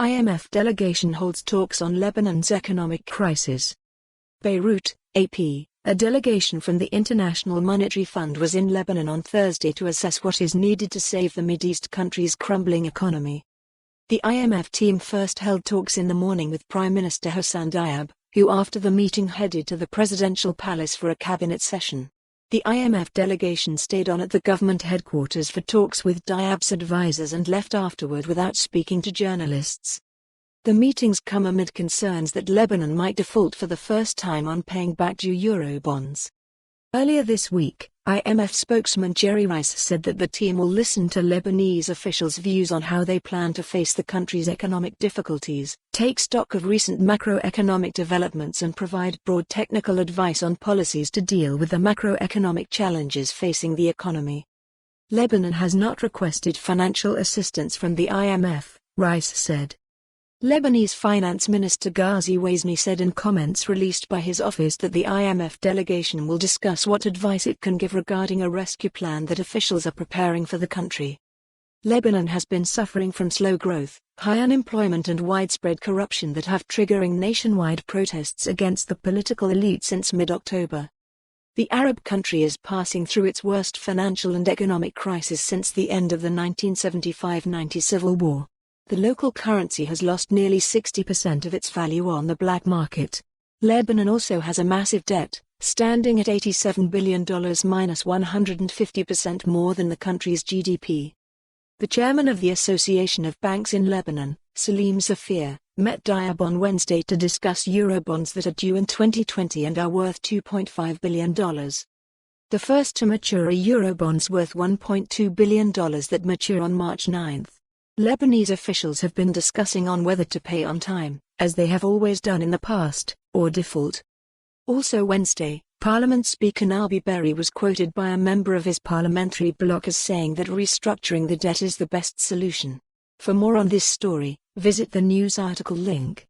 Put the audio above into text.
IMF delegation holds talks on Lebanon's economic crisis. Beirut, AP. A delegation from the International Monetary Fund was in Lebanon on Thursday to assess what is needed to save the Mideast country's crumbling economy. The IMF team first held talks in the morning with Prime Minister Hassan Diab, who after the meeting headed to the presidential palace for a cabinet session. The IMF delegation stayed on at the government headquarters for talks with Diab's advisors and left afterward without speaking to journalists. The meetings come amid concerns that Lebanon might default for the first time on paying back due Eurobonds. Earlier this week, IMF spokesman Gerry Rice said that the team will listen to Lebanese officials' views on how they plan to face the country's economic difficulties, take stock of recent macroeconomic developments and provide broad technical advice on policies to deal with the macroeconomic challenges facing the economy. Lebanon has not requested financial assistance from the IMF, Rice said. Lebanese Finance Minister Ghazi Wazni said in comments released by his office that the IMF delegation will discuss what advice it can give regarding a rescue plan that officials are preparing for the country. Lebanon has been suffering from slow growth, high unemployment and widespread corruption that have triggering nationwide protests against the political elite since mid-October. The Arab country is passing through its worst financial and economic crisis since the end of the 1975-90 civil war. The local currency has lost nearly 60% of its value on the black market. Lebanon also has a massive debt, standing at $87 billion, minus 150% more than the country's GDP. The chairman of the Association of Banks in Lebanon, Salim Zafir, met Diab on Wednesday to discuss Eurobonds that are due in 2020 and are worth $2.5 billion. The first to mature are Eurobonds worth $1.2 billion that mature on March 9. Lebanese officials have been discussing on whether to pay on time, as they have always done in the past, or default. Also Wednesday, Parliament Speaker Nabi Berri was quoted by a member of his parliamentary bloc as saying that restructuring the debt is the best solution. For more on this story, visit the news article link.